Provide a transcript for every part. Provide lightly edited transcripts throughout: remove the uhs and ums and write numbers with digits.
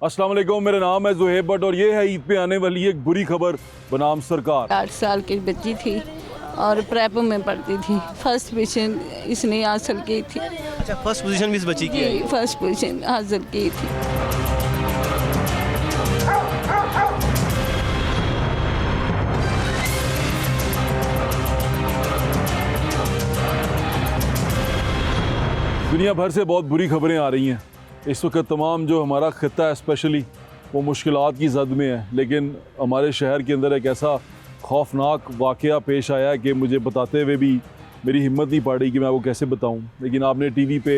अस्सलाम वालेकुम, मेरा नाम है ज़ुहैब भट्ट और ये है ईद पे आने वाली एक बुरी खबर बनाम सरकार। 8 साल की बच्ची थी और प्रेप में पढ़ती थी। फर्स्ट पोजीशन इसने हासिल की थी। अच्छा, फर्स्ट पोजीशन भी इस बच्ची की है। फर्स्ट पोजीशन हासिल की थी। दुनिया भर से बहुत बुरी खबरें आ रही हैं इस वक्त। तमाम जो हमारा खिता है स्पेशली वो मुश्किलात की जद में है, लेकिन हमारे शहर के अंदर एक ऐसा खौफनाक वाक़या पेश आया कि मुझे बताते हुए भी मेरी हिम्मत नहीं पड़ रही कि मैं वो कैसे बताऊं। लेकिन आपने टीवी पे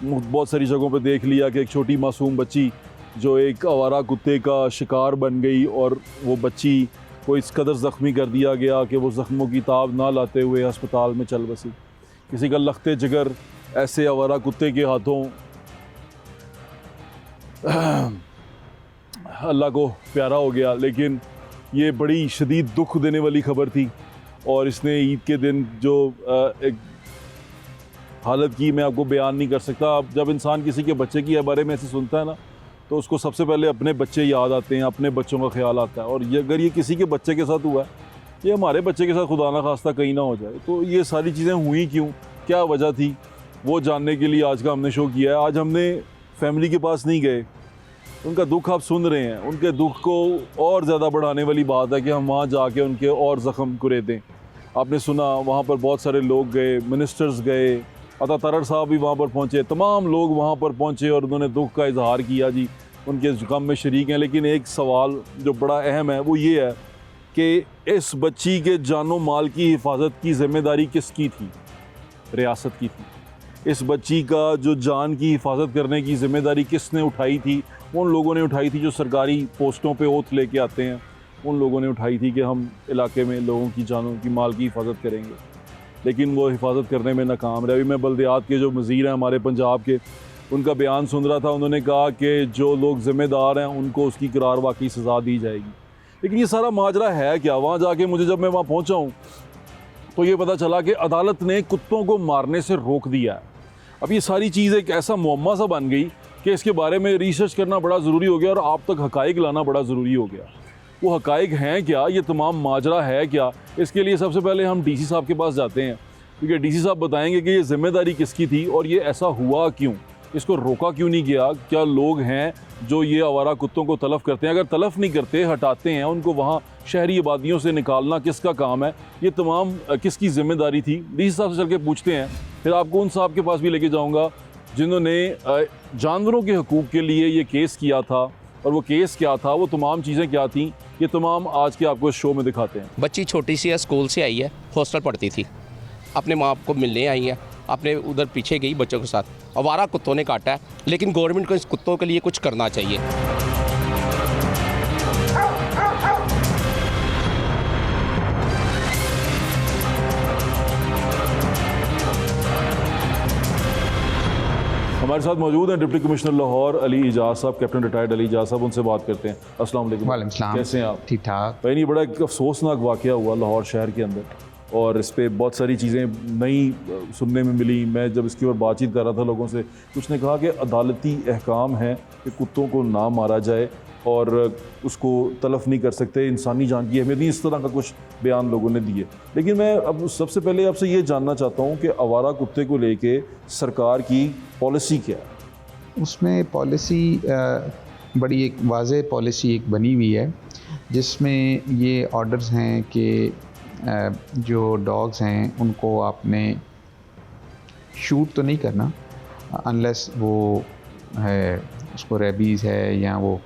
बहुत सारी जगहों पे देख लिया कि एक छोटी मासूम बच्ची जो एक आवारा कुत्ते का शिकार बन गई और वो बच्ची को इस कदर ज़ख्मी कर दिया गया कि वो ज़ख्मों की ताब ना लाते हुए अस्पताल में चल बसी। किसी का लखते जिगर ऐसे आवारा कुत्ते के हाथों अल्लाह को प्यारा हो गया। लेकिन ये बड़ी शदीद दुख देने वाली खबर थी और इसने ईद के दिन जो एक हालत की मैं आपको बयान नहीं कर सकता। अब जब इंसान किसी के बच्चे के बारे में ऐसे सुनता है ना, तो उसको सबसे पहले अपने बच्चे याद आते हैं, अपने बच्चों का ख्याल आता है। और ये अगर ये किसी के बच्चे के साथ हुआ है, ये हमारे बच्चे के साथ खुदा ना खास्ता कहीं ना हो जाए। तो ये सारी चीज़ें हुई क्यों, क्या वजह थी, वो जानने के लिए आज का हमने शो किया है। आज हमने फैमिली के पास नहीं गए, उनका दुख आप सुन रहे हैं। उनके दुख को और ज़्यादा बढ़ाने वाली बात है कि हम वहाँ जाके उनके और ज़ख्म कुरेदें। आपने सुना वहाँ पर बहुत सारे लोग गए, मिनिस्टर्स गए, अता तरर साहब भी वहाँ पर पहुँचे, तमाम लोग वहाँ पर पहुँचे और उन्होंने दुख का इजहार किया जी, उनके गम में शरीक हैं। लेकिन एक सवाल जो बड़ा अहम है वो ये है कि इस बच्ची के जानो माल की हिफाजत की ज़िम्मेदारी किसकी थी? रियासत की थी। इस बच्ची का जो जान की हिफाजत करने की ज़िम्मेदारी किसने उठाई थी? उन लोगों ने उठाई थी जो सरकारी पोस्टों पे ओथ लेके आते हैं। उन लोगों ने उठाई थी कि हम इलाके में लोगों की जानों की माल की हिफाजत करेंगे, लेकिन वो हिफाजत करने में नाकाम रहे। अभी मैं बल्दियात के जो वज़ीर हैं हमारे पंजाब के, उनका बयान सुन रहा था। उन्होंने कहा कि जो लोग ज़िम्मेदार हैं उनको उसकी करार वाकई सज़ा दी जाएगी। लेकिन ये सारा माजरा है क्या? वहाँ जाके मुझे जब मैं वहाँ पहुँचा हूँ तो ये पता चला कि अदालत ने कुत्तों को मारने से रोक दिया है। अब ये सारी चीज़ एक ऐसा मुअम्मा सा बन गई कि इसके बारे में रिसर्च करना बड़ा ज़रूरी हो गया और आप तक हक़ाइक़ लाना बड़ा ज़रूरी हो गया। वो हक़ाइक़ हैं क्या, ये तमाम माजरा है क्या? इसके लिए सबसे पहले हम डीसी साहब के पास जाते हैं, क्योंकि डीसी साहब बताएंगे कि ये ज़िम्मेदारी किसकी थी और ये ऐसा हुआ क्यों, इसको रोका क्यों नहीं गया। क्या लोग हैं जो ये आवारा कुत्तों को तलफ़ करते हैं? अगर तलफ़ नहीं करते, हटाते हैं उनको, वहाँ शहरी आबादियों से निकालना किसका काम है? ये तमाम किसकी ज़िम्मेदारी थी? डीसी साहब से चल के पूछते हैं। फिर आपको उन साहब के पास भी लेके जाऊँगा जिन्होंने जानवरों के हकूक़ के लिए ये केस किया था, और वो केस क्या था, वो तमाम चीज़ें क्या थीं, ये तमाम आज के आपको इस शो में दिखाते हैं। बच्ची छोटी सी है, स्कूल से आई है, हॉस्टल पढ़ती थी, अपने माँ बाप को मिलने आई है, अपने उधर पीछे गई बच्चों के साथ। आवारा कुत्तों ने काटा है, लेकिन गवर्नमेंट को इस कुत्तों के लिए कुछ करना चाहिए। हमारे साथ मौजूद हैं डिप्टी कमिश्नर लाहौर अली इजाज़ साहब, कैप्टन रिटायर्ड अली इजाज़ साहब। उनसे बात करते हैं। अस्सलाम वालेकुम। वालेकुम सलाम। कैसे हैं आप? ठीक ठाक। भाई, ये बड़ा एक अफसोसनाक वाक़या हुआ लाहौर शहर के अंदर और इस पर बहुत सारी चीज़ें नई सुनने में मिली। मैं जब इसके ऊपर बातचीत कर रहा था लोगों से, कुछ ने कहा कि अदालती अहकाम है कि कुत्तों को ना मारा जाए और उसको तलफ़ नहीं कर सकते, इंसानी जान की अहमियत नहीं, इस तरह का कुछ बयान लोगों ने दिए। लेकिन मैं अब सबसे पहले आपसे ये जानना चाहता हूँ कि आवारा कुत्ते को लेके सरकार की पॉलिसी क्या है? उसमें पॉलिसी बड़ी एक वाज़ेह पॉलिसी एक बनी हुई है, जिसमें ये ऑर्डर्स हैं कि जो डॉग्स हैं उनको आपने शूट तो नहीं करना अनलेस वो है, उसको रेबीज़ है या वो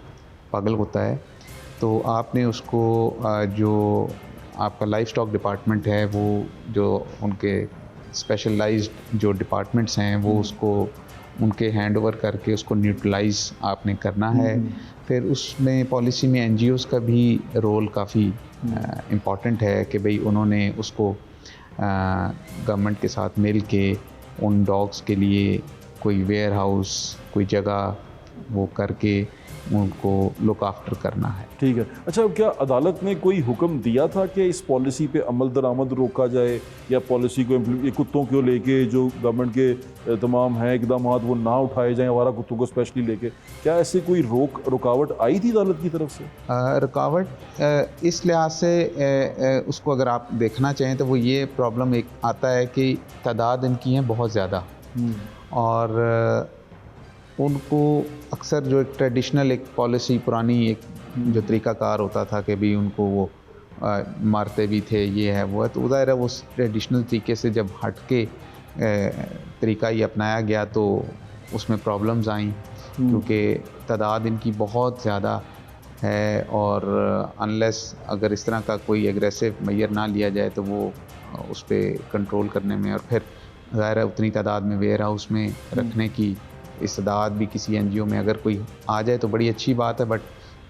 पागल कुत्ता है। तो आपने उसको जो आपका लाइफ स्टॉक डिपार्टमेंट है, वो जो उनके स्पेशलाइज्ड जो डिपार्टमेंट्स हैं वो उसको उनके हैंड ओवर करके उसको न्यूट्रलाइज आपने करना है। फिर उसमें पॉलिसी में एनजीओज़ का भी रोल काफ़ी इम्पॉर्टेंट है कि भाई उन्होंने उसको गवर्नमेंट के साथ मिल के उन डॉग्स के लिए कोई वेयर हाउस, कोई जगह वो करके उनको लुक आफ्टर करना है। ठीक है। अच्छा, क्या अदालत ने कोई हुक्म दिया था कि इस पॉलिसी पे अमल दरामद रोका जाए, या पॉलिसी को ये कुत्तों को लेके जो गवर्नमेंट के तमाम हैं इकदाम वो ना उठाए जाएं, आवारा कुत्तों को स्पेशली लेके? क्या ऐसे कोई रुकावट आई थी अदालत की तरफ से? रुकावट इस लिहाज से उसको अगर आप देखना चाहें तो वो ये प्रॉब्लम एक आता है कि तादाद इनकी है बहुत ज़्यादा, और उनको अक्सर जो एक ट्रेडिशनल एक पॉलिसी पुरानी एक जो तरीक़ाकार होता था कि भी उनको वो मारते भी थे, ये है वो है, तो ज़ाहिर है उस ट्रेडिशनल तरीके से जब हट के तरीका ही अपनाया गया तो उसमें प्रॉब्लम्स आई, क्योंकि तादाद इनकी बहुत ज़्यादा है, और अनलेस अगर इस तरह का कोई एग्रेसिव मैयर ना लिया जाए तो वो उस पर कंट्रोल करने में, और फिर ज़ाहिर है उतनी तादाद में वेयर हाउस में रखने की इस्तेदाद भी किसी एनजीओ में अगर कोई आ जाए तो बड़ी अच्छी बात है, बट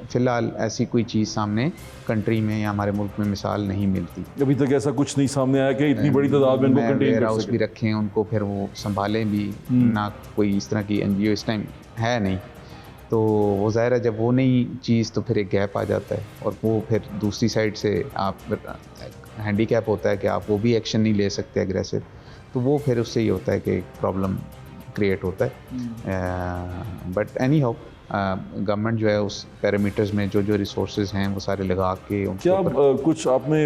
फ़िलहाल ऐसी कोई चीज़ सामने कंट्री में या हमारे मुल्क में मिसाल नहीं मिलती। अभी तक ऐसा कुछ नहीं सामने आया कि इतनी बड़ी तादाद में उनको कंटेन वेयर कर हाउस भी सकें। रखें उनको, फिर वो संभालें भी ना, कोई इस तरह की एनजीओ इस टाइम है नहीं, तो वो ज़ाहिर है जब वो नई चीज़ तो फिर एक गैप आ जाता है, और वो फिर दूसरी साइड से आप हैंडीकैप होता है कि आप वो भी एक्शन नहीं ले सकते एग्रेसिव, तो वो फिर उससे ये होता है कि प्रॉब्लम क्रिएट होता है। बट एनी हाउ गवर्नमेंट जो है उस पैरामीटर्स में जो जो रिसोर्सेज हैं वो सारे लगा के उनके क्या ऊपर कुछ आपने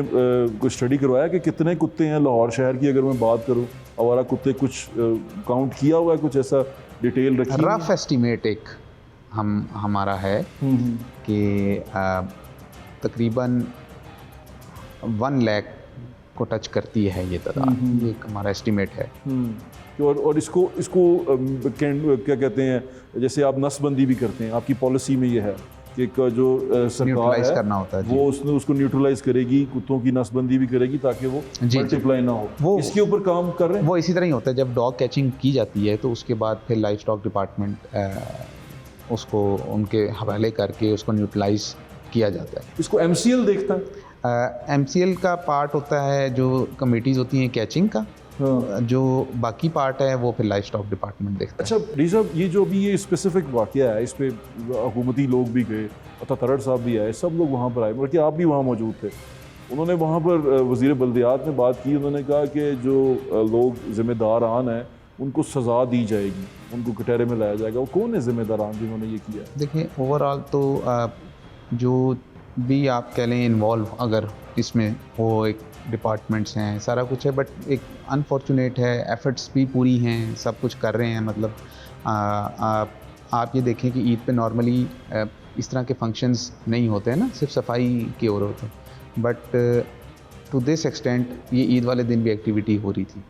कुछ स्टडी करवाया कि कितने कुत्ते हैं लाहौर शहर की? अगर मैं बात करूं, आवारा कुत्ते कुछ काउंट किया हुआ है, कुछ ऐसा डिटेल रखी? रफ एस्टिमेट एक हमारा है कि तकरीबन 1 लाख को टच करती है ये तादाद, ये एक हमारा एस्टिमेट है। और इसको क्या कहते हैं, जैसे आप नसबंदी भी करते हैं, आपकी पॉलिसी में ये है कि जो सरकार न्यूट्रलाइज है करना होता है, वो उसको न्यूट्रलाइज करेगी, कुत्तों की नसबंदी भी करेगी ताकि वो मल्टीप्लाई ना हो। वो इसके ऊपर काम कर रहे हैं। वो इसी तरह ही होता है, जब डॉग कैचिंग की जाती है तो उसके बाद फिर लाइफ स्टॉक डिपार्टमेंट उसको उनके हवाले करके उसको न्यूट्रलाइज किया जाता है। इसको MCL देखता है? MCL का पार्ट होता है जो कमेटीज़ होती हैं कैचिंग का, जो बाकी पार्ट है वो फिर लाइफ स्टॉक डिपार्टमेंट देखता है। अच्छा डी साहब, ये जो अभी ये स्पेसिफिक वाक़या है, इस पे हुकूमती लोग भी गए, तरड़ साहब भी आए, सब लोग वहाँ पर आए, बल्कि आप भी वहाँ मौजूद थे। उन्होंने वहाँ पर वज़ीर बल्दियात ने बात की, उन्होंने कहा कि जो लोग ज़िम्मेदारान हैं उनको सज़ा दी जाएगी, उनको कटहरे में लाया जाएगा। वो कौन है ज़िम्मेदारान जिन्होंने ये किया? देखिए ओवरऑल तो जो भी आप कह लें इन्वॉल्व अगर इसमें वो एक डिपार्टमेंट्स हैं, सारा कुछ है, बट एक अनफॉर्चुनेट है, एफर्ट्स भी पूरी हैं, सब कुछ कर रहे हैं। मतलब आप ये देखें कि ईद पे नॉर्मली इस तरह के फंक्शंस नहीं होते हैं ना, सिर्फ सफाई की ओर होते हैं, बट टू दिस एक्सटेंट ये ईद वाले दिन भी एक्टिविटी हो रही थी,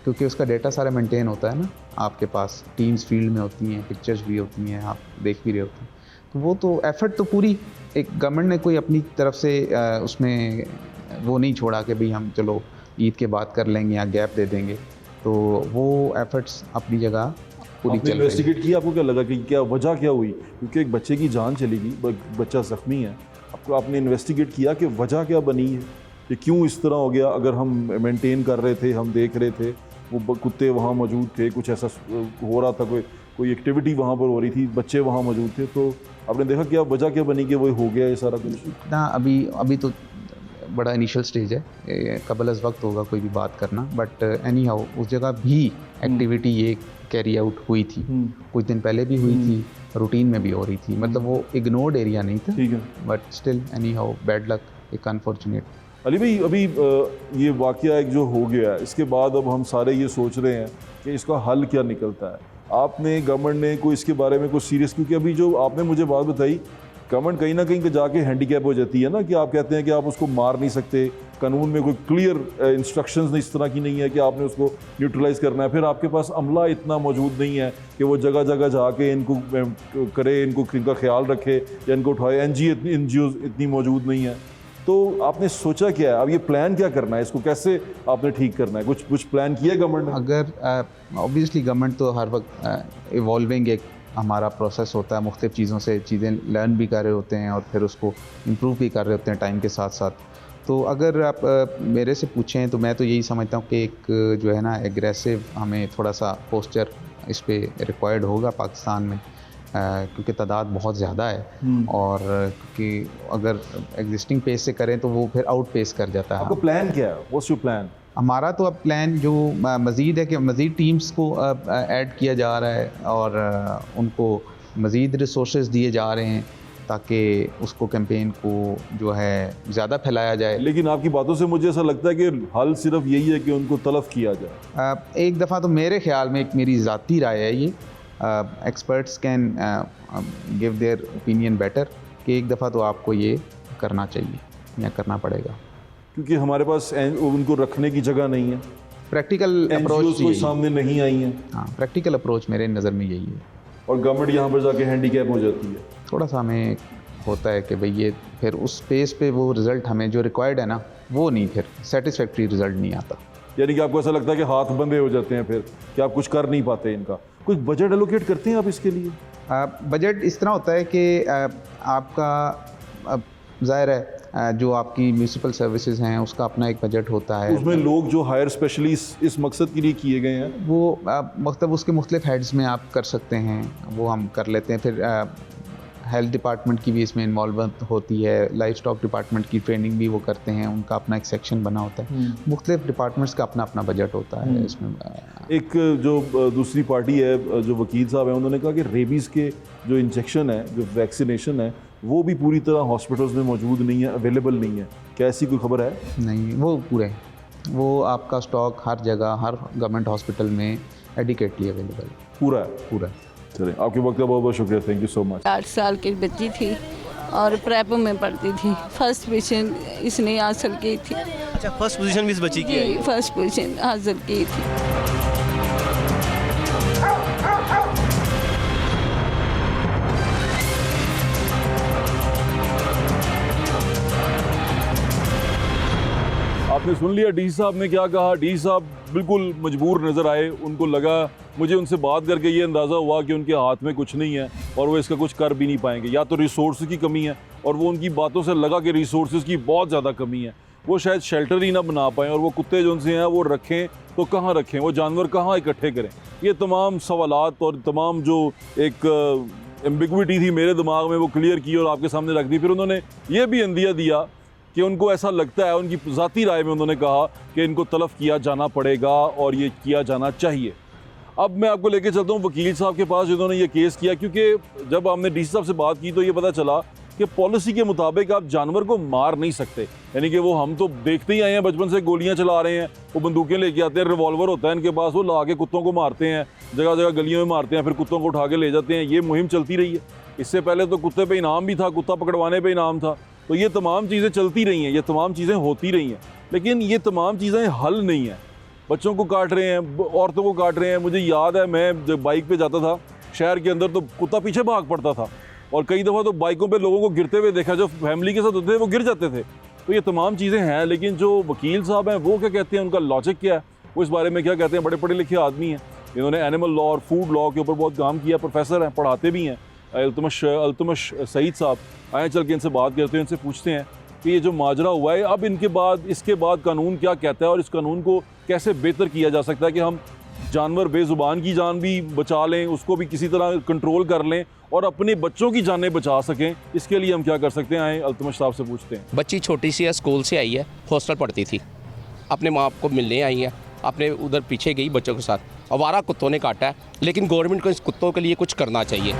क्योंकि उसका डेटा सारा मेंटेन होता है ना आपके पास, टीम्स फील्ड में होती हैं, पिक्चर्स भी होती हैं, आप देख भी रहे होते हैं, तो वो तो एफर्ट तो पूरी एक गवर्नमेंट ने कोई अपनी तरफ से उसमें वो नहीं छोड़ा कि भाई हम चलो ईद के बाद कर लेंगे या गैप दे देंगे, तो वो एफर्ट्स अपनी जगह पूरी चल रही है। इन्वेस्टिगेट किया? आपको क्या लगा कि क्या वजह क्या हुई? क्योंकि एक बच्चे की जान चली गई, बच्चा ज़ख्मी है, आपने इन्वेस्टिगेट किया कि वजह क्या बनी है, कि क्यों इस तरह हो गया? अगर हम मेंटेन कर रहे थे, हम देख रहे थे, वो कुत्ते वहाँ मौजूद थे, कुछ ऐसा हो रहा था, कोई एक्टिविटी वहाँ पर हो रही थी, बच्चे वहाँ मौजूद थे, तो आपने देखा क्या वजह क्या बनी कि वो हो गया ये सारा कुछ? ना अभी तो बड़ा इनिशियल स्टेज है, कबल अज़ वक्त होगा कोई भी बात करना, बट एनी हाउ उस जगह भी एक्टिविटी ये कैरी आउट हुई थी, कुछ दिन पहले भी हुई थी, रूटीन में भी हो रही थी, मतलब वो इग्नोर्ड एरिया नहीं था। ठीक है, but still any how bad luck, एक अनफॉर्चुनेट। अली भाई, अभी ये वाक़या एक जो हो गया है, इसके बाद अब हम सारे ये सोच रहे हैं कि इसका हल क्या निकलता है। आपने गवर्नमेंट ने कोई इसके बारे में कुछ सीरियस, क्योंकि अभी जो आपने मुझे बात बताई, गवर्नमेंट कहीं ना कहीं जाके हैंडीकैप हो जाती है ना, कि आप कहते हैं कि आप उसको मार नहीं सकते, कानून में कोई क्लियर इंस्ट्रक्शंस इस तरह की नहीं है कि आपने उसको न्यूट्रलाइज करना है, फिर आपके पास अमला इतना मौजूद नहीं है कि वो जगह जगह जाके इनको करे, इनका ख्याल रखे या इनको उठाए, एनजीओ इतनी मौजूद नहीं है, तो आपने सोचा क्या है? अब ये प्लान क्या करना है, इसको कैसे आपने ठीक करना है? कुछ प्लान किया गवर्नमेंट ने? अगर ऑब्वियसली गवर्नमेंट तो हर वक्त इवॉल्विंग एक हमारा प्रोसेस होता है, मुख्तलिफ़ चीज़ों से चीज़ें लर्न भी कर रहे होते हैं और फिर उसको इम्प्रूव भी कर रहे होते हैं टाइम के साथ साथ। तो अगर आप मेरे से पूछें तो मैं तो यही समझता हूँ कि एक जो है ना एग्रेसिव हमें थोड़ा सा पोस्चर इस पर रिक्वायर्ड होगा पाकिस्तान में, क्योंकि तादाद बहुत ज़्यादा है और क्योंकि अगर एग्जिस्टिंग पेस से करें तो वो फिर आउट पेस कर जाता है। आपका प्लान क्या है? What's your plan? हमारा तो अब प्लान जो मज़ीद है कि मज़ीद टीम्स को ऐड किया जा रहा है और उनको मज़ीद रिसोर्सेज दिए जा रहे हैं ताकि उसको कैंपेन को जो है ज़्यादा फैलाया जाए। लेकिन आपकी बातों से मुझे ऐसा लगता है कि हल सिर्फ यही है कि उनको तलब किया जाए। एक दफ़ा तो मेरे ख्याल में, एक मेरी ज़ाती राय है ये, experts can give their opinion better, कि एक दफ़ा तो आपको ये करना चाहिए या करना पड़ेगा, क्योंकि हमारे पास उनको रखने की जगह नहीं है। प्रैक्टिकल अप्रोच कोई सामने नहीं आई है। हाँ, प्रैक्टिकल अप्रोच मेरे नज़र में यही है। और गवर्नमेंट यहाँ पर जाके हैंडीकैप हो जाती है। थोड़ा सा हमें होता है कि भाई ये फिर उस स्पेस पे वो रिज़ल्ट हमें जो रिक्वायर्ड है ना, वो नहीं, फिर सेटिस्फैक्ट्री रिज़ल्ट नहीं आता। यानी कि आपको ऐसा लगता है कि हाथ बंधे हो जाते हैं फिर, कि आप कुछ कर नहीं पाते इनका? कुछ बजट एलोकेट करते हैं आप इसके लिए? बजट इस तरह होता है कि आपका ज़ाहिर है जो आपकी म्यूनिसिपल सर्विसेज हैं उसका अपना एक बजट होता है। उसमें लोग जो हायर स्पेशलिस्ट इस मकसद के लिए किए गए हैं वो मतलब उसके मुख्तलिफ हेड्स में आप कर सकते हैं, वो हम कर लेते हैं। फिर हेल्थ डिपार्टमेंट की भी इसमें इन्वॉल्वमेंट होती है, लाइफ स्टॉक डिपार्टमेंट की ट्रेनिंग भी वो करते हैं, उनका अपना एक सेक्शन बना होता है। मुख्तलिफ डिपार्टमेंट्स का अपना अपना बजट होता है इसमें। एक जो दूसरी पार्टी है, जो वकील साहब हैं, उन्होंने कहा कि रेबीज़ के जो इंजेक्शन है, जो वैक्सीनेशन है, वो भी पूरी तरह हॉस्पिटल्स में मौजूद नहीं है, अवेलेबल नहीं है। क्या ऐसी कोई खबर है? नहीं, वो पूरे, वो आपका स्टॉक हर जगह, हर गवर्नमेंट हॉस्पिटल में एडिकेटली अवेलेबल पूरा है। पूरा। चलें, आपके वक्त का बहुत बहुत शुक्रिया, थैंक यू सो मच। 8 साल की बच्ची थी और प्रेप में पढ़ती थी। फर्स्ट पोजीशन इसने हासिल की थी। अच्छा, फर्स्ट पोजीशन भी इस बच्ची की है? फर्स्ट पोजीशन हासिल की थी। आपने सुन लिया डी साहब ने क्या कहा। डी साहब बिल्कुल मजबूर नज़र आए। उनको लगा, मुझे उनसे बात करके ये अंदाज़ा हुआ कि उनके हाथ में कुछ नहीं है और वो इसका कुछ कर भी नहीं पाएंगे। या तो रिसोर्स की कमी है, और वो उनकी बातों से लगा कि रिसोर्स की बहुत ज़्यादा कमी है। वो शायद शेल्टर ही ना बना पाएँ, और वो कुत्ते जो उनसे हैं वो रखें तो कहाँ रखें, वो जानवर कहाँ इकट्ठे करें। ये तमाम सवालात और तमाम जो एक एम्बिग्विटी थी मेरे दिमाग में, वो क्लियर की और आपके सामने रख दी। फिर उन्होंने ये भी अंदिया दिया कि उनको ऐसा लगता है, उनकी ज़ाती राय में उन्होंने कहा कि इनको तलब किया जाना पड़ेगा और ये किया जाना चाहिए। अब मैं आपको लेके चलता हूँ वकील साहब के पास, जिन्होंने ये केस किया, क्योंकि जब हमने डी साहब से बात की तो ये पता चला कि पॉलिसी के मुताबिक आप जानवर को मार नहीं सकते। यानी कि वो, हम तो देखते ही आए हैं बचपन से, गोलियां चला रहे हैं, वो बंदूकें लेके आते हैं, रिवॉल्वर होता है इनके पास, वो ला के कुत्तों को मारते हैं, जगह जगह गलियों में मारते हैं, फिर कुत्तों को उठा के ले जाते हैं। ये मुहिम चलती रही है। इससे पहले तो कुत्ते पे इनाम भी था, कुत्ता पकड़वाने पे इनाम था। तो ये तमाम चीज़ें चलती रही हैं, ये तमाम चीज़ें होती रही हैं, लेकिन ये तमाम चीज़ें हल नहीं हैं। बच्चों को काट रहे हैं, औरतों को काट रहे हैं। मुझे याद है, मैं जब बाइक पे जाता था शहर के अंदर, तो कुत्ता पीछे भाग पड़ता था, और कई दफ़ा तो बाइकों पे लोगों को गिरते हुए देखा, जो फैमिली के साथ होते थे वो गिर जाते थे। तो ये तमाम चीज़ें हैं, लेकिन जो वकील साहब हैं वो क्या कहते हैं, उनका लॉजिक क्या है, वो इस बारे में क्या कहते हैं। बड़े पढ़े लिखे आदमी हैं, इन्होंने एनिमल लॉ और फूड लॉ के ऊपर बहुत काम किया, प्रोफेसर हैं, पढ़ाते भी हैं। अल्तमश सईद साहब आए, चल के इनसे बात करते हैं, इनसे पूछते हैं कि ये जो माजरा हुआ है, अब इसके बाद कानून क्या कहता है, और इस कानून को कैसे बेहतर किया जा सकता है कि हम जानवर बेज़ुबान की जान भी बचा लें, उसको भी किसी तरह कंट्रोल कर लें, और अपने बच्चों की जानें बचा सकें। इसके लिए हम क्या कर सकते हैं, आए अल्तमश साहब से पूछते हैं। बच्ची छोटी सी है, स्कूल से आई है, हॉस्टल पढ़ती थी, अपने माँ बाप को मिलने आई है, अपने उधर पीछे गई बच्चों के साथ। आवारा कुत्तों ने काटा है, लेकिन गवर्नमेंट को इस कुत्तों के लिए कुछ करना चाहिए।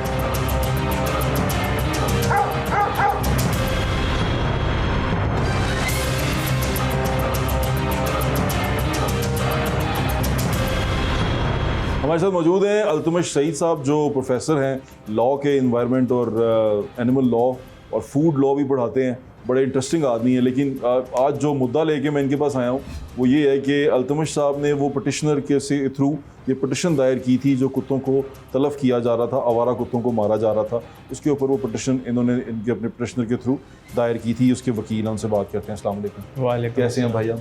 हमारे साथ मौजूद हैं अल्तमश सईद साहब, जो प्रोफेसर हैं लॉ के, एनवायरनमेंट और एनिमल लॉ और फूड लॉ भी पढ़ाते हैं। बड़े इंटरेस्टिंग आदमी है। लेकिन आज जो मुद्दा लेके मैं इनके पास आया हूँ वो ये है कि अल्तमश साहब ने वो पटिशनर के से थ्रू ये पटिशन दायर की थी जो कुत्तों को तलब किया जा रहा था, आवारा कुत्तों को मारा जा रहा था। उसके ऊपर वो पटिशन इन्होंने इनके अपने पटिशनर के थ्रू दायर की थी। उसके वकील हैं, उनसे बात करते हैं। अस्सलाम वालेकुम। वालेकुम। कैसे हैं भाईजान?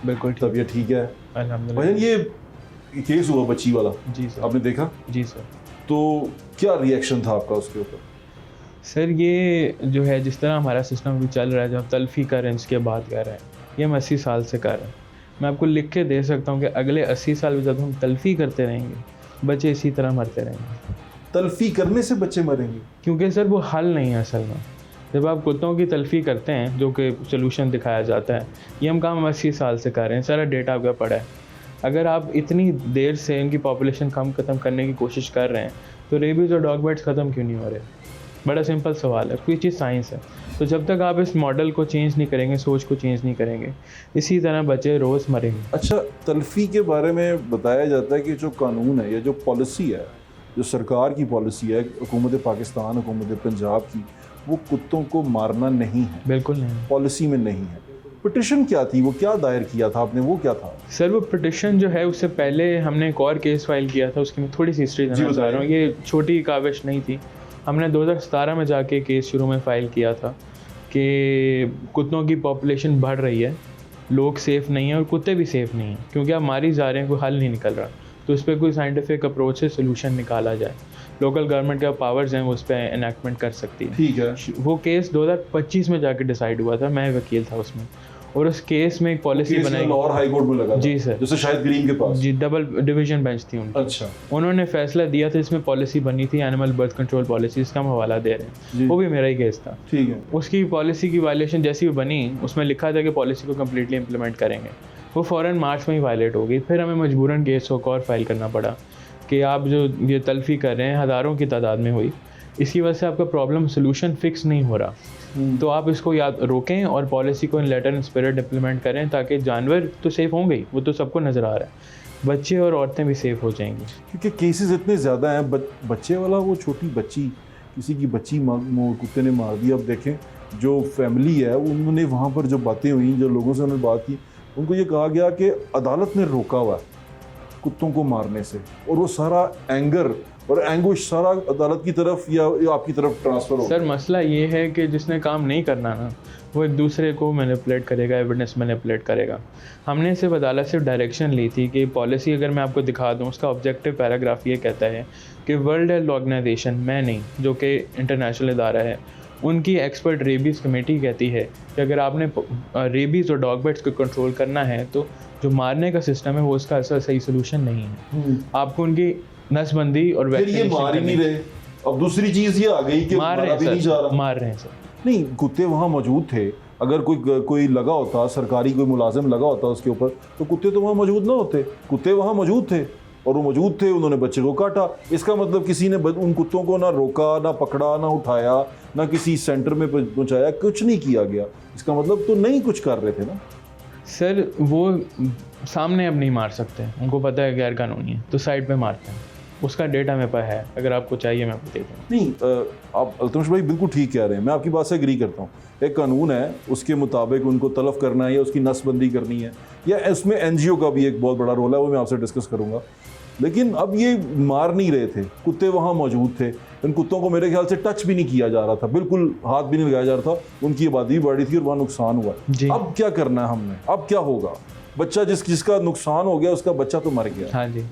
बिल्कुल तबीयत ठीक है? अल्हम्दुलिल्लाह। भाईजान, ये केस हुआ बच्ची वाला, जी सर। आपने देखा? जी सर। तो क्या रिएक्शन था आपका उसके ऊपर? सर, ये जो है जिस तरह हमारा सिस्टम अभी चल रहा है, जो हम तल्फी का रेंज की बात कर रहे हैं, ये हम 80 साल से कर रहे हैं। मैं आपको लिख के दे सकता हूँ कि अगले 80 साल में जब हम तल्फी करते रहेंगे, बच्चे इसी तरह मरते रहेंगे। तल्फी करने से बच्चे मरेंगे? क्योंकि सर वो हल नहीं है असल में। जब आप कुत्तों की तल्फी करते हैं, जो कि सोल्यूशन दिखाया जाता है, ये हम काम 80 साल से कर रहे हैं, सारा डेटा आपका पड़ा है। अगर आप इतनी देर से इनकी पॉपुलेशन ख़त्म करने की कोशिश कर रहे हैं, तो रेबीज़ और डॉग बाइट्स ख़त्म क्यों नहीं हो रहे? बड़ा सिंपल सवाल है, कोई चीज़ साइंस है। तो जब तक आप इस मॉडल को चेंज नहीं करेंगे, सोच को चेंज नहीं करेंगे, इसी तरह बच्चे रोज़ मरेंगे। अच्छा, तल्फी के बारे में बताया जाता है कि जो कानून है या जो पॉलिसी है, जो सरकार की पॉलिसी है हुकूमत पाकिस्तान, हुकूमत पंजाब की, वो कुत्तों को मारना नहीं है, बिल्कुल नहीं, पॉलिसी में नहीं है। पिटिशन क्या थी, वो क्या दायर किया था आपने, वो क्या था? सर वो पिटिशन जो है उससे पहले हमने एक और केस फाइल किया था, उसकी मैं थोड़ी सी हिस्ट्री देना चाह रहा हूँ। ये छोटी काविश नहीं थी। हमने 2017 में जाके केस शुरू में फ़ाइल किया था कि कुत्तों की पॉपुलेशन बढ़ रही है, लोग सेफ़ नहीं हैं और कुत्ते भी सेफ़ नहीं हैं, क्योंकि आप मारी जा रहे हैं, कोई हल नहीं निकल रहा। तो उस पर कोई साइंटिफिक अप्रोच से सोल्यूशन निकाला जाए। लोकल गवर्नमेंट का पावर्स हैं, वो उस पर इनैक्टमेंट कर सकती है। ठीक है। वो केस 2025 में जाके डिसाइड हुआ था, मैं वकील था उसमें, और उस केस में एक पॉलिसी बनाई और हाई कोर्ट में लगा था। जी सर, जैसे शायद ग्रीन के पास। जी, डबल डिवीजन बेंच थी उनकी। अच्छा। उन्होंने फैसला दिया था, इसमें पॉलिसी बनी थी एनिमल बर्थ कंट्रोल पॉलिसी, इसका हम हवाला दे रहे हैं, वो भी मेरा ही केस था। ठीक है। उसकी पॉलिसी की वायलेशन जैसी भी बनी, उसमें लिखा था कि पॉलिसी को कम्प्लीटली इंप्लीमेंट करेंगे, वो फ़ौरन मार्च में ही वायलेट हो गई। फिर हमें मजबूरन केस को और फाइल करना पड़ा कि आप जो ये तल्फी कर रहे हैं, हज़ारों की तादाद में हुई, इसकी वजह से आपका प्रॉब्लम सोल्यूशन फिक्स नहीं हो रहा, तो आप इसको याद रोकें और पॉलिसी को इन लेटर एंड स्पिरिट इम्प्लीमेंट करें, ताकि जानवर तो सेफ़ होंगे ही, वो तो सबको नज़र आ रहा है, बच्चे और औरतें भी सेफ़ हो जाएंगी। क्योंकि केसेस इतने ज़्यादा हैं। बच्चे वाला, वो छोटी बच्ची, किसी की बच्ची कुत्ते ने मार दी। अब देखें जो फैमिली है, उन्होंने वहाँ पर जो बातें हुई, जो लोगों से उन्होंने बात की, उनको ये कहा गया कि अदालत ने रोका हुआ है कुत्तों को मारने से, और वो सारा एंगर और एंगुश सारा अदालत की तरफ या आपकी तरफ ट्रांसफ़र हो। सर मसला ये है कि जिसने काम नहीं करना ना, वो एक दूसरे को मैनिपुलेट करेगा, एविडेंस मैनिपुलेट करेगा। हमने सिर्फ अदालत से डायरेक्शन ली थी कि पॉलिसी अगर मैं आपको दिखा दूँ, उसका ऑब्जेक्टिव पैराग्राफ ये कहता है कि वर्ल्ड हेल्थ ऑर्गेनाइजेशन, मैं नहीं, जो कि इंटरनेशनल इदारा है, उनकी एक्सपर्ट रेबीज़ कमेटी कहती है कि अगर आपने रेबीज़ और डॉग बाइट्स को कंट्रोल करना है, तो जो मारने का सिस्टम है वो उसका असर सही सोल्यूशन नहीं है। आपको उनकी नसबंदी और फिर ये मार ही नहीं रहे। अब दूसरी चीज़ ये आ गई कि मार रहे हैं सर, मार रहे हैं सर। नहीं, कुत्ते वहाँ मौजूद थे। अगर कोई लगा होता, सरकारी कोई मुलाजिम लगा होता उसके ऊपर, तो कुत्ते तो वहाँ मौजूद ना होते। कुत्ते वहाँ मौजूद थे और वो मौजूद थे, उन्होंने बच्चे को काटा। इसका मतलब किसी ने उन कुत्तों को ना रोका, ना पकड़ा, ना उठाया, ना किसी सेंटर में पहुँचाया, कुछ नहीं किया गया। इसका मतलब तो नहीं कुछ कर रहे थे ना सर। वो सामने अब नहीं मार सकते, उनको पता है गैर कानूनी है, तो साइड पे मारते हैं। उसका डेटा मेरे पास है, अगर आपको चाहिए मैं आपको दे दूँ। नहीं, आप अल्तमश भाई बिल्कुल ठीक कह रहे हैं, मैं आपकी बात से एग्री करता हूँ। एक कानून है, उसके मुताबिक उनको तलब करना है या उसकी नसबंदी करनी है, या इसमें एनजीओ का भी एक बहुत बड़ा रोल है, वो मैं आपसे डिस्कस करूँगा। लेकिन अब ये मार नहीं रहे थे, कुत्ते वहाँ मौजूद थे। इन कुत्तों को मेरे ख्याल से टच भी नहीं किया जा रहा था, बिल्कुल हाथ भी नहीं लगाया जा रहा था। उनकी आबादी भी बढ़ी थी और वहाँ नुकसान हुआ। अब क्या करना है हमने? अब क्या होगा? बच्चा जिसका नुकसान हो गया, उसका बच्चा तो मर गया। हाँ जी।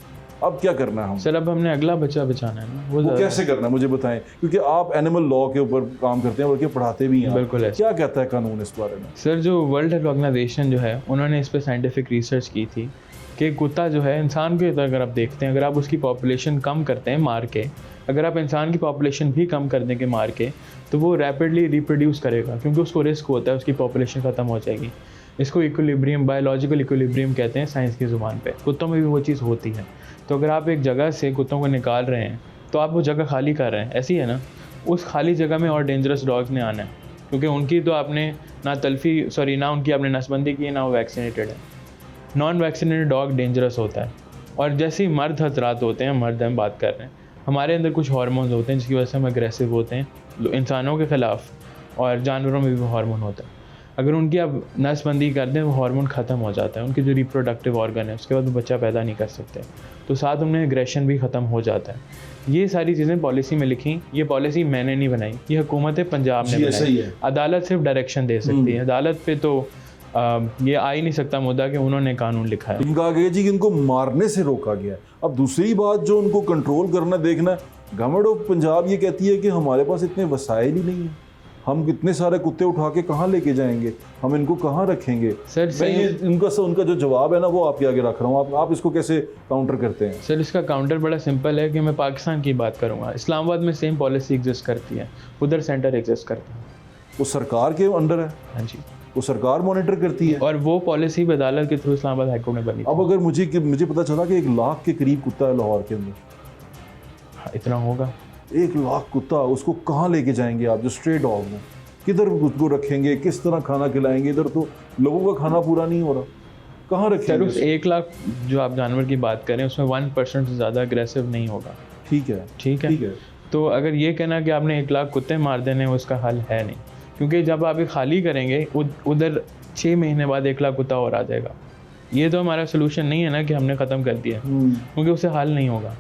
अब क्या करना है हम? सर अब हमने अगला बच्चा बचाना है ना। वो कैसे करना है मुझे बताएं, क्योंकि आप एनिमल लॉ के ऊपर काम करते हैं, बल्कि पढ़ाते भी हैं। बिल्कुल। क्या कहता है कानून इस बारे में? सर जो वर्ल्ड हेल्थ ऑर्गेनाइजेशन जो है, उन्होंने इस पर साइंटिफिक रिसर्च की थी कि कुत्ता जो है इंसान के, अगर आप देखते हैं, अगर आप उसकी पॉपुलेशन कम करते हैं मार के, अगर आप इंसान की पॉपुलेशन भी कम कर देंगे मार के, तो वो रैपिडली रिप्रोड्यूस करेगा, क्योंकि उसको रिस्क होता है उसकी पॉपुलेशन ख़त्म हो जाएगी। इसको इक्विलिब्रियम, बायोलॉजिकल इक्विलिब्रियम कहते हैं साइंस की ज़ुबान पे। कुत्तों में भी वो चीज़ होती है। तो अगर आप एक जगह से कुत्तों को निकाल रहे हैं, तो आप वो जगह खाली कर रहे हैं, ऐसी है ना। उस खाली जगह में और डेंजरस डॉग्स ने आना है, क्योंकि उनकी तो आपने ना उनकी आपने नसबंदी की है, ना वो वैक्सीनेटेड है। नॉन वैक्सीनेटेड डॉग डेंजरस होता है। और जैसे ही मर्द हजरात होते हैं, मर्द हम बात कर रहे हैं, हमारे अंदर कुछ हार्मोन्स होते हैं जिसकी वजह से हम एग्रेसिव होते हैं इंसानों के ख़िलाफ़, और जानवरों में भी वो हार्मोन होता है। अगर उनकी आप नसबंदी कर दें, वो हार्मोन ख़त्म हो जाता है, उनकी जो रिप्रोडक्टिव ऑर्गन है, उसके बाद वो बच्चा पैदा नहीं कर सकते, तो साथ उनमें एग्रेशन भी ख़त्म हो जाता है। ये सारी चीज़ें पॉलिसी में लिखी। ये पॉलिसी मैंने नहीं बनाई, ये हुकूमत पंजाब ने बनाई। अदालत सिर्फ डायरेक्शन दे सकती है, अदालत पे तो ये आ ही नहीं सकता मुद्दा कि उन्होंने कानून लिखा है। इनका गया जी कि इनको मारने से रोका गया। अब दूसरी बात जो उनको कंट्रोल करना देखना, गवर्नमेंट ऑफ पंजाब ये कहती है कि हमारे पास इतने वसाइल ही नहीं है, हम इतने सारे कुत्ते उठा के कहाँ लेके जाएंगे, हम इनको कहाँ रखेंगे? सर मैं ये उनका जो जवाब है ना वो आपके आगे रख रहा हूँ, आप इसको कैसे काउंटर करते हैं? सर इसका काउंटर बड़ा सिंपल है कि मैं पाकिस्तान की बात करूँगा। इस्लामाबाद में सेम पॉलिसी एग्जिस्ट करती है, उधर सेंटर एग्जिस्ट करता है। वो सरकार के अंडर है, हाँ जी, वो सरकार मॉनिटर करती है। और वो पॉलिसी अदालत के थ्रू इस्लामाबाद हाईकोर्ट में बनी। अब अगर मुझे पता चला कि 1 लाख के करीब कुत्ता है लाहौर के अंदर, इतना होगा 1 लाख कुत्ता, उसको कहाँ लेके जाएंगे आप? जो स्ट्रे डॉग हैं किधर उसको रखेंगे, किस तरह खाना खिलाएंगे? इधर तो लोगों का खाना पूरा नहीं हो रहा, कहाँ सर रखेंगे? उस 1 लाख जो आप जानवर की बात करें उसमें 1% से ज़्यादा अग्रेसिव नहीं होगा। ठीक है, ठीक है। तो अगर ये कहना कि आपने 1 लाख कुत्ते मार देने उसका हल है नहीं, क्योंकि जब आप ये खाली करेंगे उधर 6 महीने बाद 1 लाख कुत्ता और आ जाएगा। ये तो हमारा सोल्यूशन नहीं है ना कि हमने ख़त्म कर दिया, क्योंकि उससे हल नहीं होगा।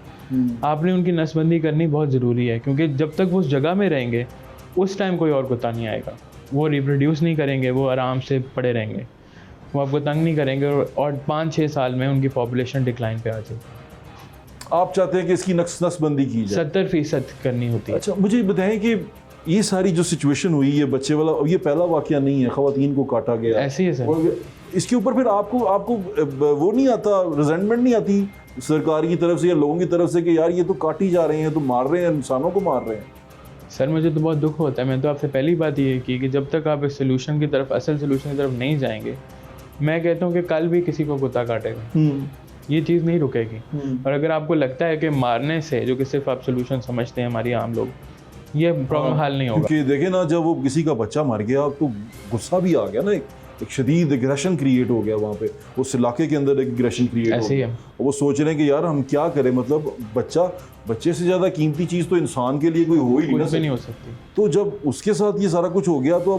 आपने उनकी नसबंदी करनी बहुत ज़रूरी है, क्योंकि जब तक वो उस जगह में रहेंगे उस टाइम कोई और कुत्ता नहीं आएगा। वो रिप्रोड्यूस नहीं करेंगे, वो आराम से पड़े रहेंगे, वो आपको तंग नहीं करेंगे, और 5-6 साल में उनकी पॉपुलेशन डिक्लाइन पे आ जाएगी। आप चाहते हैं कि इसकी नसबंदी की जाए? 70% करनी होती है। अच्छा, मुझे बताएं कि ये सारी जो सिचुएशन हुई, ये बच्चे वाला, ये पहला वाकया नहीं है, खवातीन को काटा गया ऐसे ही है सर। और इसके ऊपर फिर आपको वो नहीं आता, रिजेंटमेंट नहीं आती सरकार की तरफ से या लोगों की तरफ से कि यार ये तो काटी जा रहे हैं, तो मार रहे हैं, इंसानों को मार रहे हैं? सर मुझे तो बहुत दुख होता है। मैं तो आपसे पहली बात ये की कि जब तक आप इस सोल्यूशन की तरफ, असल सोल्यूशन की तरफ नहीं जाएंगे, मैं कहता हूँ कि कल भी किसी को कुत्ता काटेगा, ये चीज़ नहीं रुकेगी। और अगर आपको लगता है कि मारने से, जो कि सिर्फ आप सोल्यूशन समझते हैं हमारी आम लोग, ये प्रॉब्लम हल नहीं होगा। क्योंकि देखें ना, जब वो किसी का बच्चा मर गया तो गुस्सा भी आ गया ना, एक शदीद एग्रेशन क्रिएट हो गया वहाँ पे, उस इलाके के अंदर एक एग्रेशन क्रिएट हो गया। वो सोच रहे हैं कि यार हम क्या करें, मतलब बच्चे से ज़्यादा कीमती चीज़ तो इंसान के लिए कोई हो ही नहीं हो सकती। तो जब उसके साथ ये सारा कुछ हो गया तो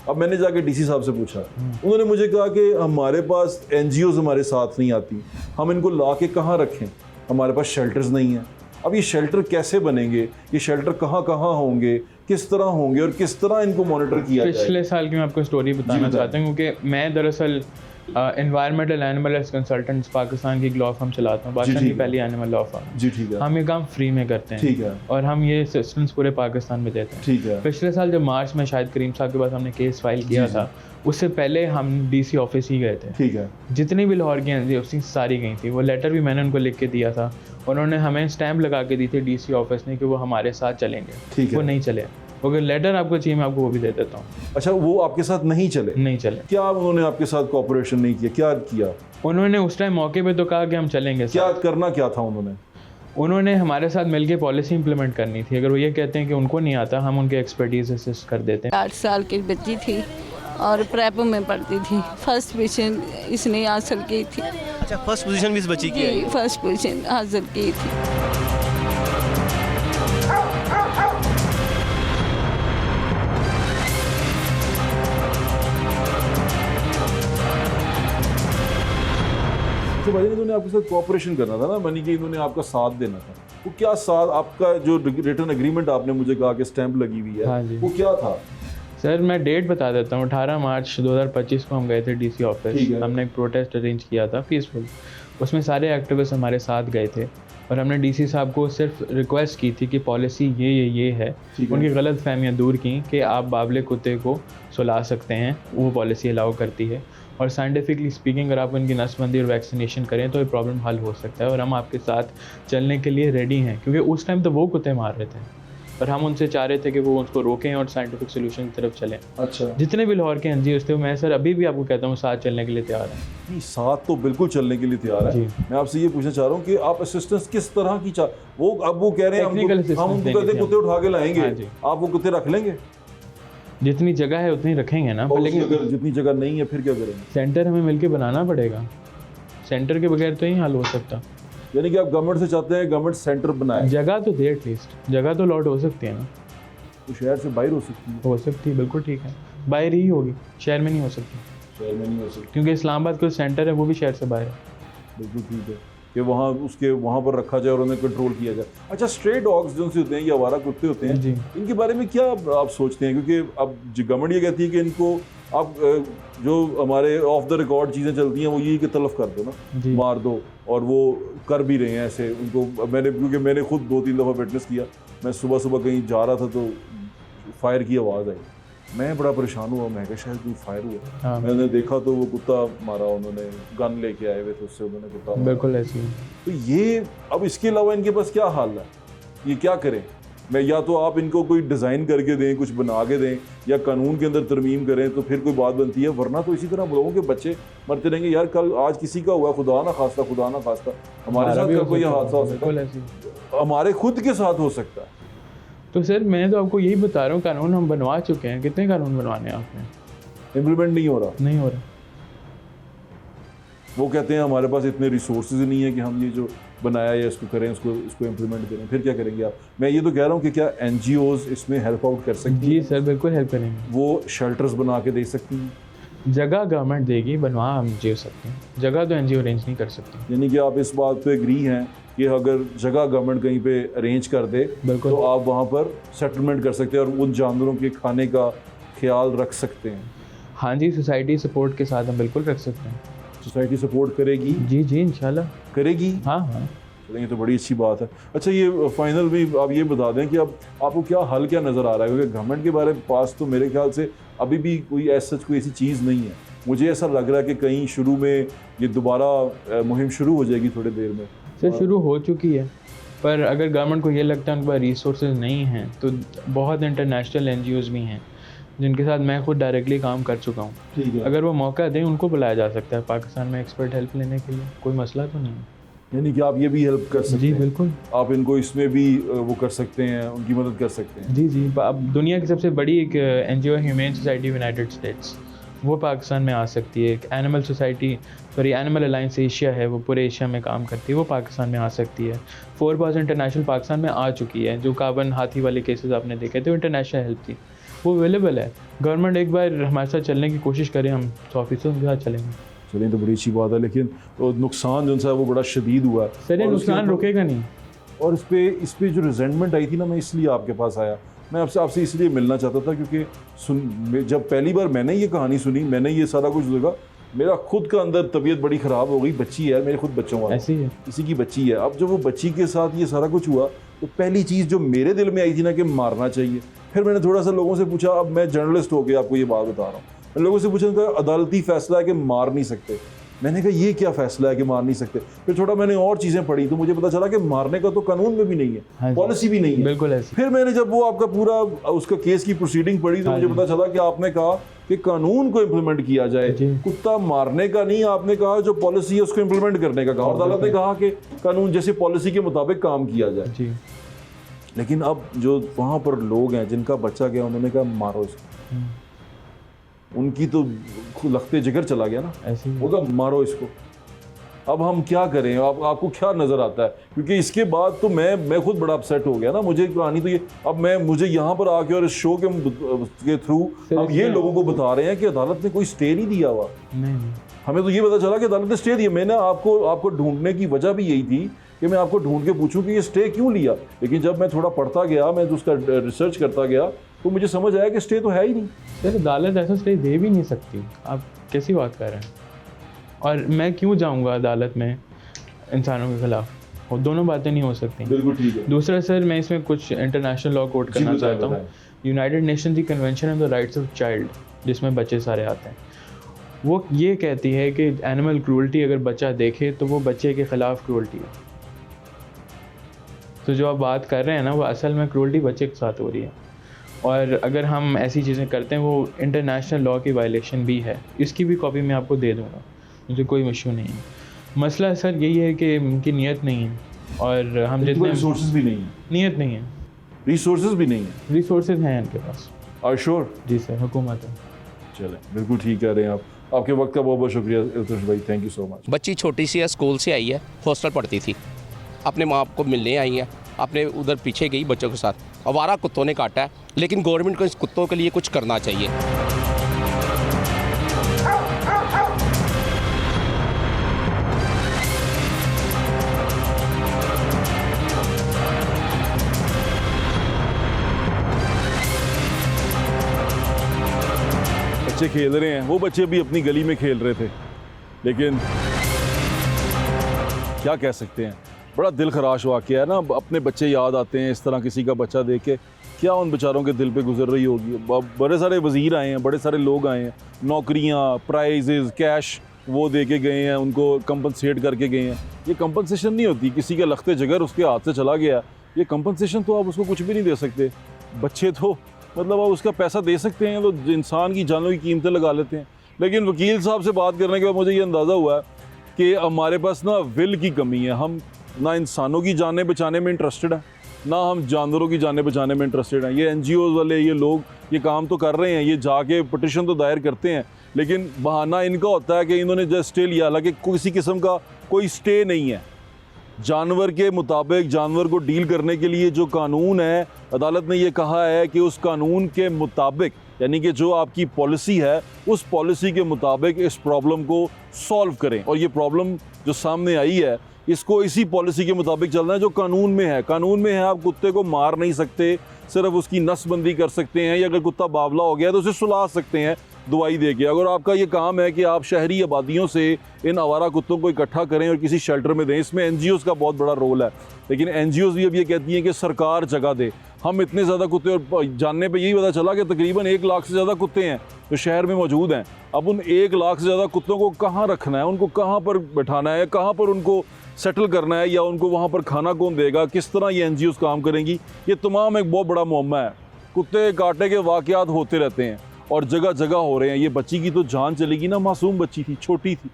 अब मैंने जाके डीसी साहब से पूछा, उन्होंने मुझे कहा कि हमारे पास NGOs हमारे साथ नहीं आती, हम इनको ला के कहाँ रखें, हमारे पास शेल्टर्स नहीं हैं। अब ये शेल्टर कैसे बनेंगे, ये शेल्टर कहाँ होंगे, किस तरह होंगे और किस तरह इनको मॉनिटर किया जाए? पिछले साल की मैं आपको स्टोरी बताना चाहता हूँ, क्योंकि मैं दरअसल environmental animal health consultants Pakistan की लॉ फर्म चलाता हूँ, पाकिस्तान की पहली एनिमल लॉ फर्म। जी ठीक है। हम ये काम फ्री में करते हैं। ठीक है। और हम ये असिस्टेंस पूरे पाकिस्तान में देते हैं। ठीक है। पिछले साल जब मार्च में शायद करीम साहब के पास हमने केस फाइल किया था, उससे पहले हम DC ऑफिस ही गए थे। ठीक है। जितनी भी लाहौर की NGOs सारी गई थी, वो लेटर भी मैंने उनको लिख के दिया था, उन्होंने हमें स्टैंप लगा के दी थी DC ऑफिस ने कि वो हमारे साथ चलेंगे। ठीक है। वो नहीं चले। अगर लेटर आपको चाहिए मैं आपको वो भी दे देता हूँ। अच्छा, वो आपके साथ नहीं चले? नहीं चले। क्या उन्होंने आपके साथ कोऑपरेशन नहीं किया? क्या किया उन्होंने? उस टाइम मौके पे तो कहा कि हम चलेंगे। क्या करना क्या था उन्होंने हमारे साथ मिलके पॉलिसी इंप्लीमेंट करनी थी। अगर वो ये कहते हैं कि उनको नहीं आता, हम उनके एक्सपर्टीज असिस्ट कर देते हैं। 8 साल की बच्ची थी और प्रेप में पढ़ती थी। फर्स्ट पोजीशन इसने हासिल की थी। अच्छा, फर्स्ट पोजीशन भी इस बच्ची की है? फर्स्ट पोजीशन हासिल की थी। तो भाई इन्होंने आपके साथ कोऑपरेशन करना था ना, मानी कि इन्होंने आपका साथ देना था। वो क्या साथ, आपका जो रिटर्न एग्रीमेंट आपने मुझे कहा कि स्टैंप लगी हुई है, हाँ जी। वो क्या था? सर मैं डेट बता देता हूँ। 18 मार्च 2025 को हम गए थे DC ऑफिस। हमने एक प्रोटेस्ट अरेंज किया था पीसफुल। उसमें सारे एक्टिविस्ट हमारे साथ गए थे और हमने DC साहब को सिर्फ रिक्वेस्ट की थी कि पॉलिसी ये है। उनकी गलत फहमियाँ दूर की कि आप बाबले कुत्ते को सुला सकते हैं, वो पॉलिसी अलाउ करती है। और साइंटिफिकली स्पीकिंग अगर आप उनकी नसबंदी और वैक्सीनेशन करें तो ये प्रॉब्लम हल हो सकता है। और हम आपके साथ चलने के लिए रेडी हैं, क्योंकि उस टाइम तो वो कुत्ते मार रहे थे और हम उनसे चाह रहे थे कि वो उसको रोकें और साइंटिफिक सोल्यूशन की तरफ चलें। अच्छा। जितने भी लाहौर के NGOs थे, मैं सर अभी भी आपको कहता हूँ साथ चलने के लिए तैयार है। नहीं, साथ तो बिल्कुल चलने के लिए तैयार है। मैं आपसे ये पूछना चाह रहा हूँ कि आप असिस्टेंस किस तरह की वो कह रहे हैं हम उनको कहते कुत्ते उठा के लाएंगे, आप वो कुत्ते रख लेंगे? जितनी जगह है उतनी रखेंगे ना। लेकिन अगर जितनी जगह नहीं है फिर क्या करेंगे? सेंटर हमें मिलके बनाना पड़ेगा। सेंटर के बगैर तो ही हल हो सकता। यानी कि आप गवर्नमेंट से चाहते हैं गवर्नमेंट सेंटर बनाए? जगह तो दे, एटलीस्ट जगह तो लॉट हो सकती है ना। तो शहर से बाहर हो सकती है? बिल्कुल ठीक है, बाहर ही होगी, शहर में नहीं हो सकती। शहर में नहीं हो सकती क्योंकि इस्लामाबाद का सेंटर है वो भी शहर से बाहर है। बिल्कुल ठीक है कि वहाँ पर रखा जाए और उन्हें कंट्रोल किया जाए। अच्छा, स्ट्रे डॉग्स जो होते हैं, ये आवारा कुत्ते होते हैं, इनके बारे में क्या आप सोचते हैं? क्योंकि अब गवर्नमेंट ये कहती है कि इनको आप जो हमारे ऑफ द रिकॉर्ड चीज़ें चलती हैं वो ये कि तलफ कर दो ना, मार दो, और वो कर भी रहे हैं ऐसे उनको। क्योंकि मैंने खुद 2-3 दफ़ा विटनेस किया। मैं सुबह कहीं जा रहा था तो फायर की आवाज़ आई। मैं बड़ा परेशान हुआ, मैं कहा शायद कोई फायर हुआ। हाँ। मैंने देखा तो वो कुत्ता मारा, उन्होंने गन लेके आए हुए थे, उससे उन्होंने कुत्ता मारा। बिल्कुल ऐसी ही। तो ये अब इसके अलावा इनके पास क्या हाल है, ये क्या करें? मैं या तो आप इनको कोई डिज़ाइन करके दें, कुछ बना के दें, या कानून के अंदर तरमीम करें तो फिर कोई बात बनती है, वरना तो इसी तरह लोगों के बच्चे मरते रहेंगे। यार कल आज किसी का हुआ, खुदा ना खास्ता हमारे साथ कल कोई हादसा हो सकता बिल्कुल है, ऐसी। हमारे खुद के साथ हो सकता है। तो सर मैं तो आपको यही बता रहा हूँ, कानून हम बनवा चुके हैं। कितने कानून बनवाने हैं आपने? इम्प्लीमेंट नहीं हो रहा। नहीं हो रहा। वो कहते हैं हमारे पास इतने रिसोर्सेज नहीं है कि हम ये जो बनाया है इसको करें, इसको इम्प्लीमेंट करें। फिर क्या करेंगे आप? मैं ये तो कह रहा हूँ कि क्या NGOs इसमें हेल्प आउट कर सकती जी हैं? सर बिल्कुल हेल्प करेंगे। वो शेल्टर्स बना के दे सकती हैं? जगह गवर्नमेंट देगी, बनवा हम जीव सकते हैं, जगह तो NGO अरेंज नहीं कर सकती। यानी कि आप इस बात पे एग्री हैं कि अगर जगह गवर्नमेंट कहीं पे अरेंज कर दे बिल्कुल। तो आप वहाँ पर सेटलमेंट कर सकते हैं और उन जानवरों के खाने का ख्याल रख सकते हैं? हाँ जी, सोसाइटी सपोर्ट के साथ हम बिल्कुल रख सकते हैं। सोसाइटी सपोर्ट करेगी? जी जी इंशाल्लाह करेगी। हाँ हाँ। चलिए ये तो बड़ी अच्छी बात है। अच्छा ये फाइनल भी आप ये बता दें कि अब आपको क्या हल क्या नज़र आ रहा है, क्योंकि गवर्नमेंट के बारे में पास तो मेरे ख्याल से अभी भी कोई कोई ऐसी चीज़ नहीं है। मुझे ऐसा लग रहा है कि कहीं शुरू में ये दोबारा मुहिम शुरू हो जाएगी थोड़ी देर में। सर शुरू हो चुकी है, पर अगर गवर्नमेंट को ये लगता है उनके पास रिसोर्सेज नहीं हैं तो बहुत इंटरनेशनल NGOs भी हैं जिनके साथ मैं खुद डायरेक्टली काम कर चुका हूँ। ठीक है। अगर वो मौका दें उनको बुलाया जा सकता है पाकिस्तान में एक्सपर्ट हेल्प लेने के लिए, कोई मसला तो नहीं है। यानी कि आप ये भी हेल्प कर सकते जी हैं? बिल्कुल। आप इनको इसमें भी वो कर सकते हैं, उनकी मदद कर सकते हैं? जी जी। अब दुनिया की सबसे बड़ी एक NGO human society United states, वो पाकिस्तान में आ सकती है। एक animal society animal alliance Asia है, वो पूरे एशिया में काम करती है, वो पाकिस्तान में आ सकती है। 4 इंटरनेशनल पाकिस्तान में आ चुकी है। जो कार्बन हाथी वाले केसेस आपने देखे थे वो इंटरनेशनल हेल्प थी, वो अवेलेबल है। गवर्नमेंट एक बार हमारे साथ चलने की कोशिश करें, हम 100 ऑफिसरों के साथ चलेंगे। चलिए तो बड़ी अच्छी बात है, लेकिन तो नुकसान जो सा है वो बड़ा शदीद हुआ है। सर ये और उसके नुकसान ऊपर- रुकेगा नहीं। और इस पे जो रिजेंटमेंट आई थी ना, मैं इसलिए आपके पास आया। मैं आपसे इसलिए मिलना चाहता था क्योंकि जब पहली बार मैंने ये कहानी सुनी, मैंने ये सारा कुछ देखा, मेरा खुद का अंदर तबीयत बड़ी ख़राब हो गई। बच्ची है, मेरे खुद बच्चों वाला, ऐसी है। किसी की बच्ची है। अब जब वो बच्ची के साथ ये सारा कुछ हुआ तो पहली चीज़ जो मेरे दिल में आई थी ना कि मारना चाहिए। फिर मैंने थोड़ा सा लोगों से पूछा, अब मैं जर्नलिस्ट हो गया आपको ये बात बता रहा हूँ, मैंने लोगों से पूछा उनका अदालती फैसला है कि मार नहीं सकते। मैंने कहा ये क्या फैसला है कि मार नहीं सकते? फिर थोड़ा मैंने और चीज़ें पढ़ी तो मुझे पता चला कि मारने का तो कानून में भी नहीं है, हाँ जी। पॉलिसी भी नहीं है। बिल्कुल ऐसी। फिर मैंने जब वो आपका पूरा उसका केस की प्रोसीडिंग पढ़ी तो हाँ मुझे जी। पता चला कि आपने कहा कि कानून को इम्प्लीमेंट किया जाए, जी। कुत्ता मारने का नहीं। आपने कहा जो पॉलिसी है उसको इम्प्लीमेंट करने का कहा, और अदालत ने कहा कि कानून जैसे पॉलिसी के मुताबिक काम किया जाए। जी। लेकिन अब जो वहाँ पर लोग हैं जिनका बच्चा गया, उन्होंने कहा मारो इसको। उनकी तो लखते जिगर चला गया ना, ऐसी है। वो कहा मारो इसको। अब हम क्या करें? आपको क्या नज़र आता है? क्योंकि इसके बाद तो मैं खुद बड़ा अपसेट हो गया ना। मुझे कहानी तो ये, अब मुझे यहाँ पर आके और इस शो के थ्रू अब ये लोगों को बता रहे हैं कि अदालत ने कोई स्टे नहीं दिया हुआ। नहीं। हमें तो ये पता चला कि अदालत ने स्टे दिया। मैंने आपको ढूंढने की वजह भी यही थी कि मैं आपको ढूंढ के पूछूं कि ये स्टे क्यों लिया। लेकिन जब मैं थोड़ा पढ़ता गया, मैं तो उसका रिसर्च करता गया, तो मुझे समझ आया कि स्टे तो है ही नहीं। सर अदालत ऐसा स्टे दे भी नहीं सकती, आप कैसी बात कर रहे हैं? और मैं क्यों जाऊंगा अदालत में इंसानों के खिलाफ? वो दोनों बातें नहीं हो सकती। बिल्कुल ठीक है। दूसरा सर, मैं इसमें कुछ इंटरनेशनल लॉ कोट करना बताएं, चाहता हूँ। यूनाइटेड नेशन की convention on the rights of child, जिसमें बच्चे सारे आते हैं, वो ये कहती है कि एनिमल क्रूअल्टी अगर बच्चा देखे तो वो बच्चे के ख़िलाफ़ क्रूअल्टी है। तो जो आप बात कर रहे हैं ना, वो असल में क्रूअल्टी बच्चे के साथ हो रही है। और अगर हम ऐसी चीज़ें करते हैं, वो इंटरनेशनल लॉ की वायलेशन भी है। इसकी भी कॉपी मैं आपको दे दूँगा, मुझे कोई इशू नहीं है। मसला सर यही है कि उनकी नीयत नहीं है, और हम जितने रिसोर्सेज भी नहीं है। नीयत नहीं है, रिसोर्सेज भी नहीं है। रिसोर्सेज हैं इनके पास। Are sure? जी सर, हुकूमत है। चलें, बिल्कुल ठीक कह रहे हैं आप। आपके वक्त का बहुत बहुत शुक्रिया इल्तुश भाई, थैंक यू सो मच। बच्ची छोटी सी है, स्कूल से आई है, हॉस्टल पढ़ती थी, अपने माँ बाप को मिलने आई है, अपने उधर पीछे गई बच्चों के साथ। आवारा कुत्तों ने काटा है, लेकिन गवर्नमेंट को इस कुत्तों के लिए कुछ करना चाहिए। बच्चे खेल रहे हैं, वो बच्चे भी अपनी गली में खेल रहे थे, लेकिन क्या कह सकते हैं, बड़ा दिल खराश वाक़या है ना। अपने बच्चे याद आते हैं इस तरह, किसी का बच्चा देख के क्या उन बेचारों के दिल पे गुजर रही होगी। बड़े सारे वज़ीर आए हैं, बड़े सारे लोग आए हैं, नौकरियां, प्राइजेज़, कैश वो दे के गए हैं, उनको कंपनसेट करके गए हैं। ये कंपनसेशन नहीं होती, किसी के लखते जिगर उसके हाथ से चला गया, ये कंपनसेशन तो आप उसको कुछ भी नहीं दे सकते। बच्चे तो मतलब आप उसका पैसा दे सकते हैं, तो इंसान की जानों की कीमतें लगा लेते हैं। लेकिन वकील साहब से बात करने के बाद मुझे ये अंदाज़ा हुआ है कि हमारे पास ना विल की कमी है। हम ना इंसानों की जानें बचाने में इंटरेस्टेड हैं, ना हम जानवरों की जानें बचाने में इंटरेस्टेड हैं। ये NGOs वाले ये लोग ये काम तो कर रहे हैं, ये जाके पटिशन तो दायर करते हैं, लेकिन बहाना इनका होता है कि इन्होंने जो स्टे लिया, हालांकि किसी किस्म का कोई स्टे नहीं है। जानवर के मुताबिक जानवर को डील करने के लिए जो कानून है, अदालत ने ये कहा है कि उस कानून के मुताबिक, यानी कि जो आपकी पॉलिसी है उस पॉलिसी के मुताबिक इस प्रॉब्लम को सॉल्व करें। और ये प्रॉब्लम जो सामने आई है इसको इसी पॉलिसी के मुताबिक चलना है जो कानून में है। कानून में है आप कुत्ते को मार नहीं सकते, सिर्फ उसकी नसबंदी कर सकते हैं, या अगर कुत्ता बावला हो गया तो उसे सुला सकते हैं दवाई दे के। अगर आपका ये काम है कि आप शहरी आबादियों से इन आवारा कुत्तों को इकट्ठा करें और किसी शेल्टर में दें, इसमें NGOs का बहुत बड़ा रोल है। लेकिन NGOs भी अब ये कहती हैं कि सरकार जगह दे। हम इतने ज़्यादा कुत्ते, और जानने पे यही पता चला कि तकरीबन 1 लाख से ज़्यादा कुत्ते हैं जो शहर में मौजूद हैं। अब उन 1 लाख से ज़्यादा कुत्तों को कहाँ रखना है, उनको कहाँ पर बैठाना है, कहाँ पर उनको सेटल करना है, या उनको वहाँ पर खाना कौन देगा, किस तरह ये NGOs काम करेंगी, ये तमाम एक बहुत बड़ा मुअम्मा है। कुत्ते काटे के वाक़यात होते रहते हैं और जगह जगह हो रहे हैं। ये बच्ची की तो जान चलेगी ना, मासूम बच्ची थी, छोटी थी।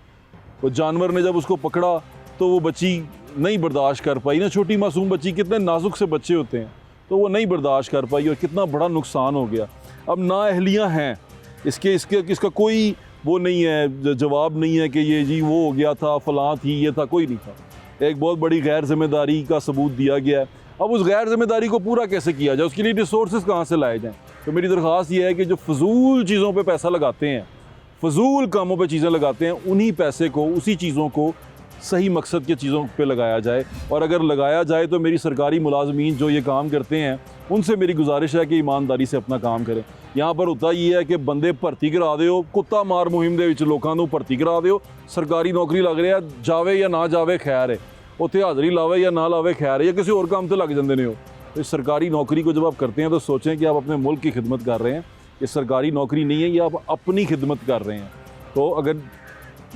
वो जानवर ने जब उसको पकड़ा तो वो बच्ची नहीं बर्दाश्त कर पाई ना, छोटी मासूम बच्ची, कितने नाजुक से बच्चे होते हैं, तो वो नहीं बर्दाश्त कर पाई और कितना बड़ा नुकसान हो गया। अब नाअहलियाँ हैं, इसका कोई वो नहीं है, जवाब नहीं है कि ये जी वो हो गया था, फ़लाँ थी, ये था, कोई नहीं था। एक बहुत बड़ी गैर जिम्मेदारी का सबूत दिया गया है। अब उस गैर जिम्मेदारी को पूरा कैसे किया जाए, उसके लिए रिसोर्सेज कहाँ से लाए जाएँ। तो मेरी दरख्वास्त ये है कि जो फजूल चीज़ों पे पैसा लगाते हैं, फजूल कामों पे चीज़ें लगाते हैं, उन्हीं पैसे को, उसी चीज़ों को सही मकसद के चीज़ों पे लगाया जाए। और अगर लगाया जाए तो मेरी सरकारी मुलाजमीन जो ये काम करते हैं उनसे मेरी गुजारिश है कि ईमानदारी से अपना काम करें। यहाँ पर होता ये है कि बंदे भर्ती करा दो, कुत्ता मार मुहिम दे विच लोकां नूं भर्ती करा दो, सरकारी नौकरी लग रहा है, जावे या ना जावे खैर है, उत्थे हाज़री लावे या ना लावे खैर है, या किसी और काम तो लग जाते ने हो। इस सरकारी नौकरी को जब आप करते हैं तो सोचें कि आप अपने मुल्क की खिदमत कर रहे हैं। ये सरकारी नौकरी नहीं है, ये आप अपनी खिदमत कर रहे हैं। तो अगर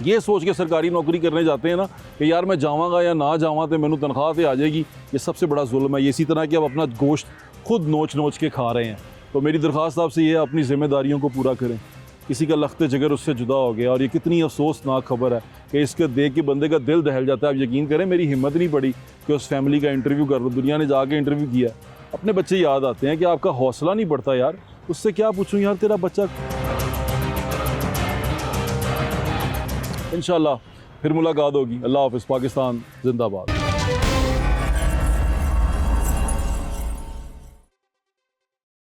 ये सोच के सरकारी नौकरी करने जाते हैं ना कि यार मैं जावांगा या ना जावां तो मैनू तनख्वाह तो आ जाएगी, ये सबसे बड़ा जुल्म है। ये इसी तरह कि आप अपना गोश्त खुद नोच नोच के खा रहे हैं। तो मेरी दरख्वास्त आपसे ये है, अपनी ज़िम्मेदारियों को पूरा करें। किसी का लख्ते जिगर उससे जुदा हो गया और ये कितनी अफसोसनाक खबर है कि इसके देख के बंदे का दिल दहल जाता है। आप यकीन करें मेरी हिम्मत नहीं पड़ी कि उस फैमिली का इंटरव्यू कर लो। दुनिया ने जाके इंटरव्यू किया, अपने बच्चे याद आते हैं कि आपका हौसला नहीं बढ़ता यार, उससे क्या पूछूं यार तेरा बच्चा। इंशाल्लाह फिर मुलाकात होगी। अल्लाह हाफ़िज़। पाकिस्तान जिंदाबाद।